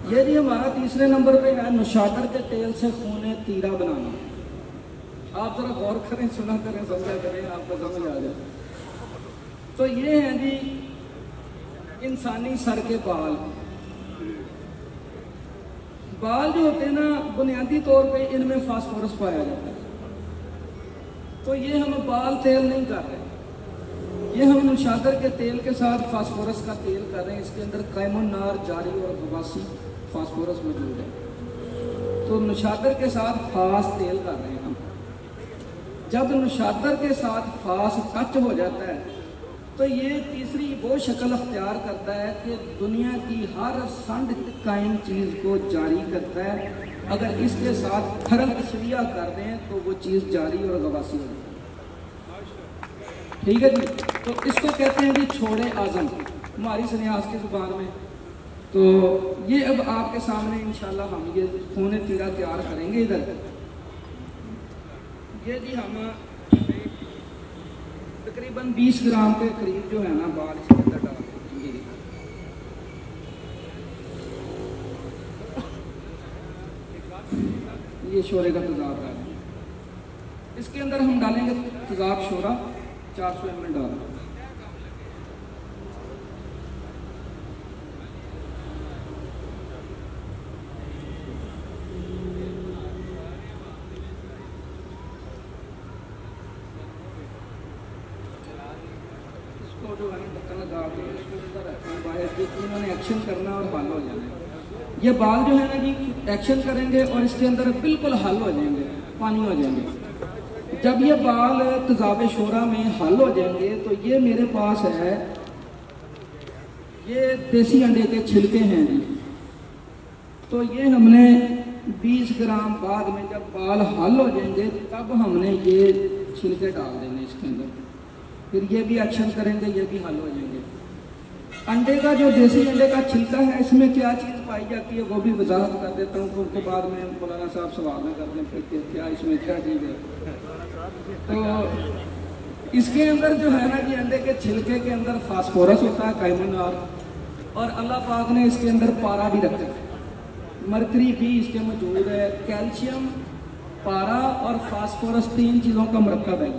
ये जी हमारा तीसरे नंबर पे है नुशातर के तेल से खून तीरा बनाना। आप जरा गौर करें, सुना करें, समझा करें, आपको समझ आ जाए। तो ये है जी इंसानी सर के बाल। बाल जो होते हैं ना, बुनियादी तौर पे इनमें फास्फोरस पाया जाता है। तो ये हम बाल तेल नहीं कर रहे, ये हम नुशातर के तेल के साथ फास्फोरस का तेल कर रहे हैं। इसके अंदर कैमोनार, जारी और गवासी फास्फोरस मौजूद है। तो नुशातर के साथ फास तेल कर रहे हैं हम। जब नुशातर के साथ फास टच हो जाता है तो ये तीसरी वो शक्ल अख्तियार करता है कि दुनिया की हर संड कायम चीज़ को जारी करता है। अगर इसके साथ खरल तस्वीया कर दें तो वो चीज़ जारी और गवासी हो जाती है। ठीक है जी। तो इसको कहते हैं जी छोड़े आज़म हमारी सन्यास की जुबान में। तो ये अब आपके सामने इंशाल्लाह हम ये खून तीरा तैयार करेंगे। इधर ये जी हम तकरीबन 20 ग्राम के करीब जो है ना बाल इसके अंदर डाल देंगे। ये शोरे का तेजाब डालेंगे। इसके अंदर हम डालेंगे तेजाब शोरा 400 ml डाल। जो है ढक्कन लगा के इसको अंदर रखना बाहर, इन्होंने एक्शन करना और हल हो जाना। ये बाल जो है ना जी एक्शन करेंगे और इसके अंदर बिल्कुल हल हो जाएंगे, पानी हो जाएंगे। जब ये बाल तेजाब शोरा में हल हो जाएंगे तो ये मेरे पास है, ये देसी अंडे के छिलके हैं जी। तो ये हमने 20 ग्राम बाद में जब बाल हल हो जाएंगे तब हमने ये छिलके डाल देंगे इसके अंदर। फिर ये भी एक्शन करेंगे, ये भी हल हो जाएंगे। अंडे का जो देसी अंडे का छिलका है इसमें क्या चीज़ पाई जाती है वो भी वजाहत कर देता हूँ, उनके बाद में मौलाना साहब सवाल में करते हैं फिर क्या इसमें क्या चीज़ है। तो इसके अंदर जो है ना कि अंडे के छिलके के अंदर फास्फोरस होता है, कैमोनार, और अल्लाह पाक ने इसके अंदर पारा भी रखा है, मरकरी भी इसके मौजूद है। कैल्शियम, पारा और फास्फोरस 3 चीज़ों का मरकब है।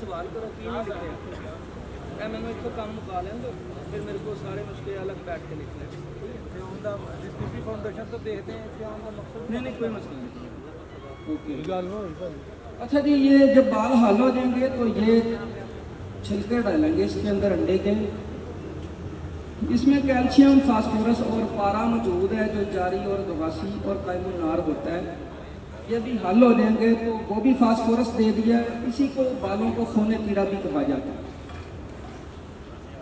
सवाल करो कि नहीं लिखे मैंने एक तो काम मुका लें तो फिर मेरे को सारे नुस्खे अलग बैठ के लिख लें। फाउंडेशन तो देखते हैं क्या उनका मकसद। नहीं कोई मसला नहीं। ओके अच्छा जी, ये जब बाल हल हो जाएंगे तो ये छिलके डालेंगे इसके अंदर अंडे के। इसमें कैल्शियम, फास्फोरस और पारा मौजूद है जो जारी और गवासी और कैमोनार होता है। ये भी हल हो जाएंगे तो वो भी फास्फोरस दे दिया। इसी को बालों को खून तीरा भी कहा जाता है।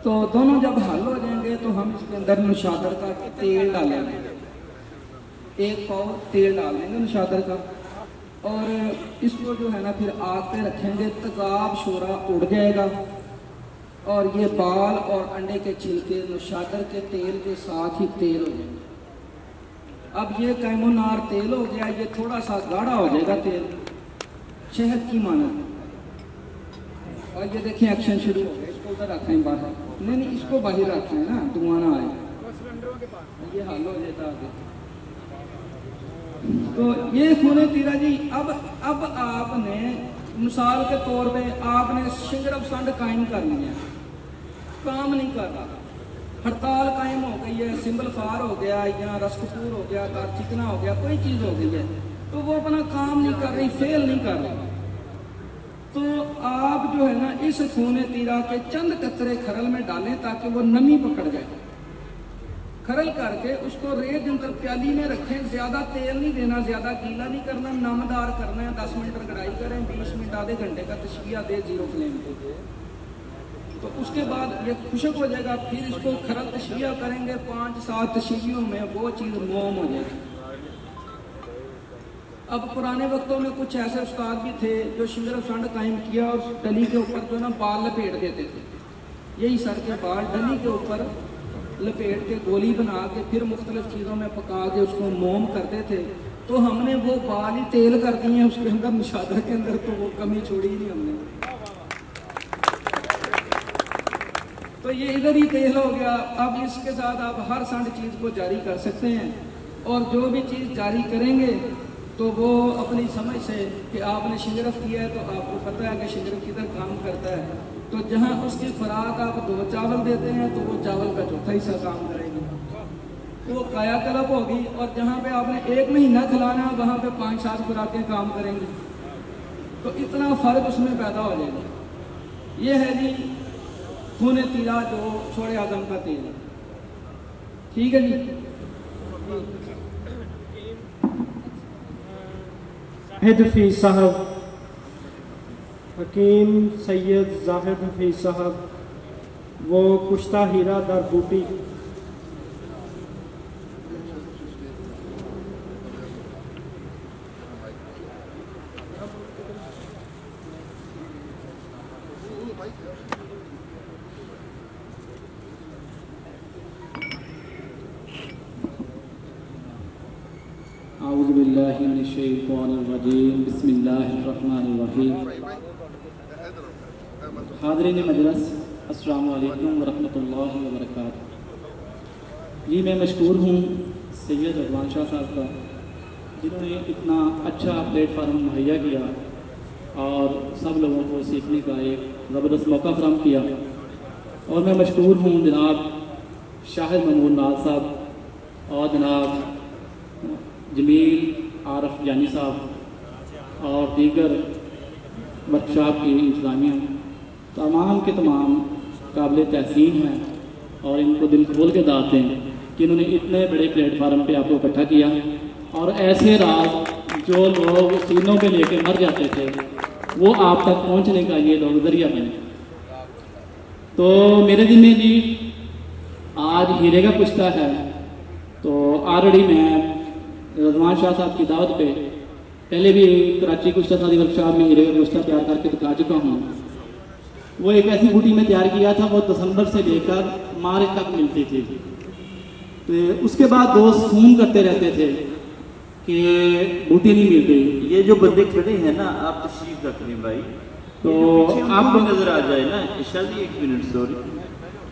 तो दोनों जब हल हो जाएंगे तो हम इसके अंदर नुशातर का तेल डालेंगे, 1 पाव तेल डाल देंगे नुशातर का, और इसको जो है ना फिर आग पे रखेंगे। तेजाब शोरा उड़ जाएगा और ये बाल और अंडे के छिलके नुशातर के तेल के साथ ही तेल हो जाएंगे। अब ये कैमोनार तेल हो गया, ये थोड़ा सा गाढ़ा हो जाएगा तेल, शहद की मानद। और ये देखिए एक्शन शुरू हो गया। इसको उधर रखें बाहर, नहीं इसको बाहर रखें ना, धुआं ना आए, ये हाल हो जाता है। तो ये खून तीरा जी। अब आपने मिसाल के तौर पे आपने शिंगरफ संड कायम कर लिया, काम नहीं कर रहा, हड़ताल कायम हो गई है, सिंबल फार हो गया या रसकपूर हो गया, कार चिकना हो गया, कोई चीज़ हो गई है तो वो अपना काम नहीं कर रही, फेल नहीं कर रही। तो आप जो है ना इस खून तीरा के चंद कतरे खरल में डालें ताकि वो नमी पकड़ जाए। खरल करके उसको रेत अंदर प्याली में रखें। ज़्यादा तेल नहीं देना, ज़्यादा गीला नहीं करना, नमदार करना है। 10 मिनट गड़ाई करें, 20 मिनट आधे घंटे का तशबिया दे 0 फ्लेम पे। तो उसके बाद ये खुशक हो जाएगा, फिर इसको खरल तशरिया करेंगे 5-7 तशरियों में वो चीज़ मोम हो जाएगी। अब पुराने वक्तों में कुछ ऐसे उस्ताद भी थे जो शिंगर फंड कायम किया और डली के ऊपर जो ना बाल लपेट देते थे, यही सर के बाल डली के ऊपर लपेट के गोली बना के फिर मुख्तलिफ चीज़ों में पका के उसको मोम करते थे। तो हमने वो बाल ही तेल कर दिए उसके अंदर, मुशादा के अंदर, तो वो कमी छोड़ी ही नहीं हमने। तो ये इधर ही तेल हो गया। अब इसके साथ आप हर संड चीज़ को जारी कर सकते हैं, और जो भी चीज़ जारी करेंगे तो वो अपनी समझ से कि आपने शिंगरफ किया है तो आपको पता है कि शिंगरफ किधर काम करता है, तो जहाँ उसकी खुराक आप 2 चावल देते हैं तो वो चावल का चौथा हिस्सा काम करेगी, तो वो काया कल्प होगी। और जहाँ पे आपने 1 महीना खिलाना है वहाँ पे 5-7 खुराकें काम करेंगी, तो इतना फ़र्क उसमें पैदा हो जाएगा। ये है जी खून तीरा जो छोड़े आदम का तेल है। ठीक है जी। हफीज़ साहब, हकीम सैयद जाहिद हफीज़ साहब, वो कुश्ता हीरा दर बूटी। औज़ुबिल्लाहिमिनश्शैतानिर्रजीम, बिस्मिल्लाहिर्रहमानिर्रहीम। हाज़रीन मजलिस, अस्सलामु अलैकुम वरहमतुल्लाहि वबरकातुहू। जी मैं मशकूर हूँ सैयद रज़वान शाह साहब का, जिन्होंने इतना अच्छा प्लेटफार्म मुहैया किया और सब लोगों को सीखने का एक ज़बरदस्त मौका फराहम किया। और मैं मशकूर हूँ जनाब शाहिद महमूद नाज साहब और जनाब जमील आरफ जानी साहब और दीगर वर्कशॉप की इंतज़ामिया तमाम के तमाम काबिल तहसीन हैं, और इनको दिल खोल के दाते हैं कि इन्होंने इतने बड़े प्लेटफार्म पे आपको इकट्ठा किया। और ऐसे राज जो लोग सीनों पे लेके मर जाते थे वो आप तक पहुंचने का ये लोग जरिया बने। तो मेरे दिन में जी आज हीरे का कुश्ता है, तो ऑलरेडी मैं रज़वान शाह साहब की दावत पे पहले भी कराची कुश्ता सादी वर्कशॉप में हीरे का कुश्ता तैयार करके दिखा चुका हूँ। वो एक ऐसी बूटी में तैयार किया था, वो दिसंबर से लेकर मार्च तक मिलती थी। तो उसके बाद दोस्त फोन करते रहते थे कि बूटी नहीं मिल रही। ये जो बंदे खड़े हैं ना, आप तशरीफ रख लें भाई, तो आपको नजर आ जाए ना। ईशा जी 1 मिनट, सॉरी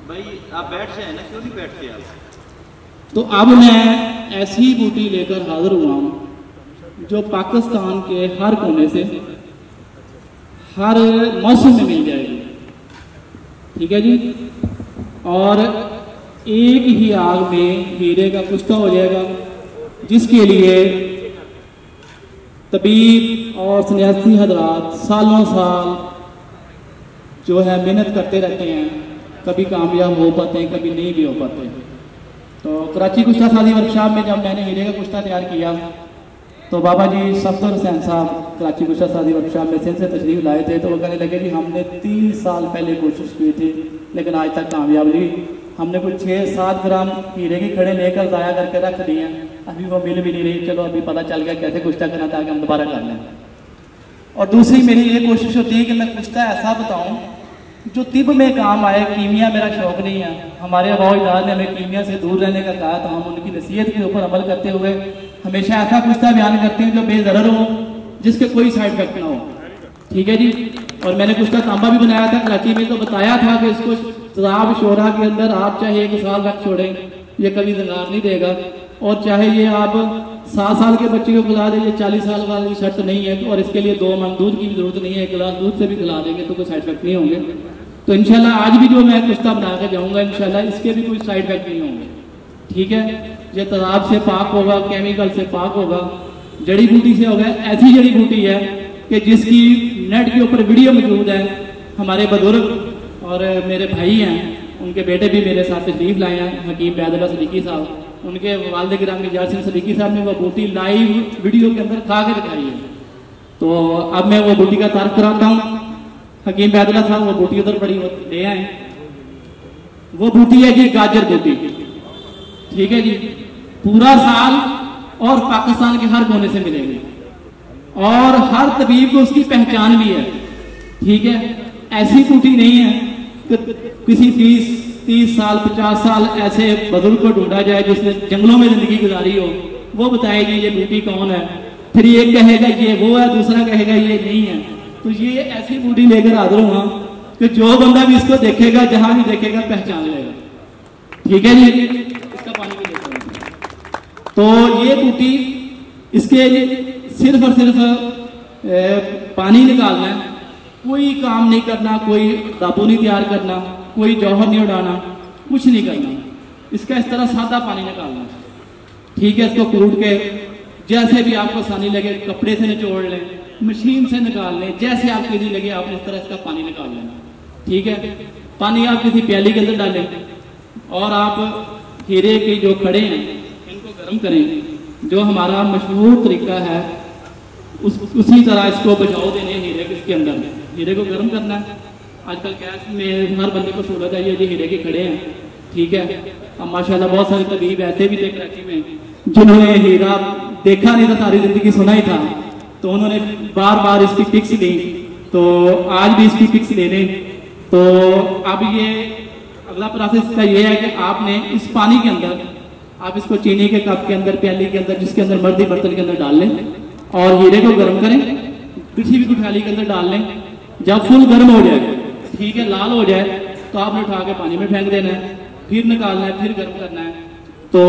भाई, आप बैठ जाए ना, क्यों नहीं बैठते आप? तो अब मैं ऐसी बूटी लेकर हाजिर हुआ हूँ जो पाकिस्तान के हर कोने से हर मौसम में मिल जाएगी। ठीक है जी। और एक ही आग में हीरे का कुश्ता हो जाएगा, जिसके लिए तबीब और सन्यासी हजरात सालों साल जो है मेहनत करते रहते हैं, कभी कामयाब हो पाते हैं, कभी नहीं भी हो पाते हैं। तो कराची कुश्ता सादी वर्कशॉप में जब मैंने हीरे का कुश्ता तैयार किया तो बाबा जी सफ्तर हुसैन साहब कराची कुश्ता सादी वर्कशॉप में सिंध से तशरीफ लाए थे। तो वो कहने लगे जी हमने 3 साल पहले कोशिश की थी लेकिन आज तक कामयाब नहीं। हमने कुछ 6-7 ग्राम हीरे के खड़े लेकर ज़ाया करके रख दिए हैं, अभी वो मिल भी नहीं रही। चलो अभी पता चल गया कैसे कुश्ता करना ताकि हम दोबारा कर लें। और दूसरी मेरी ये कोशिश होती है कि मैं कुश्ता ऐसा बताऊँ जो तिब में काम आए। कीमिया मेरा शौक नहीं है। हमारे अबाउजाद ने हमें कीमिया से दूर रहने का कहा, तो हम उनकी नसीहत के ऊपर अमल करते हुए हमेशा ऐसा कुश्ता बयान करते हैं जो बेज़रर हो, जिसके कोई साइड इफेक्ट ना हो। ठीक है जी। और मैंने कुश्ता तांबा भी बनाया था कराची में, तो बताया था कि इसको तजाब शोरा के अंदर आप चाहे 1 साल रख छोड़ें, ये कभी जंगार नहीं देगा। और चाहे ये आप 7 साल के बच्चे को खिला दें, 40 साल वाली शर्त नहीं है। और इसके लिए 2 मन दूध की भी जरूरत नहीं है, 1 गिलास दूध से भी खिला देंगे तो कोई साइड इफेक्ट नहीं होंगे। तो इंशाल्लाह आज भी जो मैं कुश्ता बना के जाऊंगा इंशाल्लाह इसके भी कोई साइड इफेक्ट नहीं होंगे। ठीक है। ये तजाब से पाक होगा, केमिकल से पाक होगा, जड़ी बूटी से होगा। ऐसी जड़ी बूटी है कि जिसकी नेट के ऊपर वीडियो मौजूद है। हमारे बुजुर्ग और मेरे भाई हैं, उनके बेटे भी मेरे साथ तशरीफ लाए हैं, हकीम बैदुल्लाह सदीकी साहब। उनके वालिद गिरामी जाज सिंह सदीकी साहब ने वो बूटी लाइव वीडियो के अंदर खा के दिखाई है। तो अब मैं वो बूटी का तारीफ कराता हूँ। हकीम बैदुल्ला साहब वो बूटी उधर पड़ी ले आए। वो बूटी है जी गाजर बूटी, ठीक है जी, पूरा साल और पाकिस्तान के हर कोने से मिलेगी और हर तबीब को उसकी पहचान भी है, ठीक है। ऐसी बूटी नहीं है कि किसी 20-30 साल 50 साल ऐसे बुजुर्ग को ढूंढा जाए जिसने जंगलों में जिंदगी गुजारी हो, वो बताएगी ये बूटी कौन है, फिर ये कहेगा ये वो है, दूसरा कहेगा ये नहीं है। तो ये ऐसी बूटी लेकर हाजिर हुआ कि जो बंदा भी इसको देखेगा, जहां भी देखेगा, पहचान लेगा, ठीक है जी। इसका पानी भी देखो। तो ये बूटी, इसके सिर्फ और सिर्फ पानी निकालना है, कोई काम नहीं करना, कोई दाबू नहीं तैयार करना, कोई जौहर नहीं उड़ाना, कुछ नहीं करना। इसका इस तरह सादा पानी निकालना, ठीक है। इसको कूट के जैसे भी आपको आसानी लगे, कपड़े से निचोड़ लें, मशीन से निकाल लें, जैसे आपको इजी लगे आपने इस तरह इसका पानी निकाल लेना, ठीक है। पानी आप किसी प्याली के अंदर डालें और आप हीरे के जो खड़े हैं इनको गर्म करें। जो हमारा मशहूर तरीका है उसी तरह इसको बचाव देने हीरे के इसके अंदर हीरे को गर्म करना है। आजकल गैस में हर बंदे को सहूलत है, ये हीरे के खड़े हैं, ठीक है। अब माशाल्लाह बहुत सारे तबीब ऐसे भी थे कराची में जिन्होंने हीरा देखा नहीं था, सारी जिंदगी सुना ही था, तो उन्होंने बार बार इसकी पिक्स ली। तो आज भी इसकी पिक्स ले लें। तो अब ये अगला प्रोसेस का ये है कि आपने इस पानी के अंदर आप इसको चीनी के कप के अंदर, प्याली के अंदर, जिसके अंदर मर्दी बर्तन के अंदर डाल लें और हीरे को गर्म करें, किसी भी गुठयाली के अंदर डाल लें। जब फुल गर्म हो जाए, ठीक है, लाल हो जाए, तो आपने उठा के पानी में फेंक देना है, फिर निकालना है, फिर गर्म करना है। तो